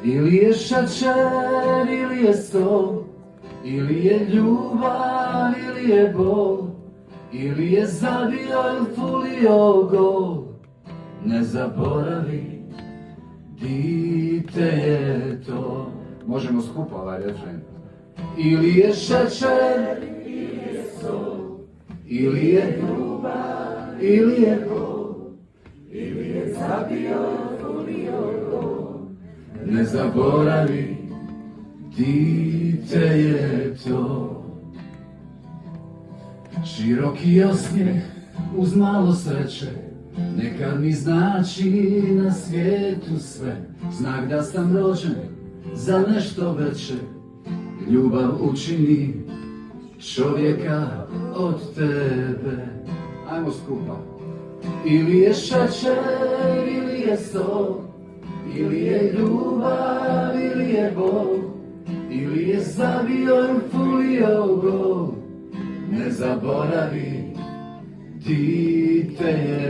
Ili je šećer, ili je sol, ili je ljubav, ili je bol, ili je zabio ili fulio gol. Ne zaboravi, dite je to. Možemo skupo ovaj refren. Ili je šećer, ili je sol, ili je ljubav, ili je bol, ili je zabio ili fulio gol. Ne zaboravi, dite je to. Široki osmijeh uz malo sreće, nekad mi znači na svijetu sve. Znak da sam rođen za nešto veće, ljubav učini čovjeka od tebe. Ajmo skupa. Ili je šećer, ili je sol, ili je ljubav, ili je bol, ili je zabio ili fulio gol. Ne zaboravi, dite je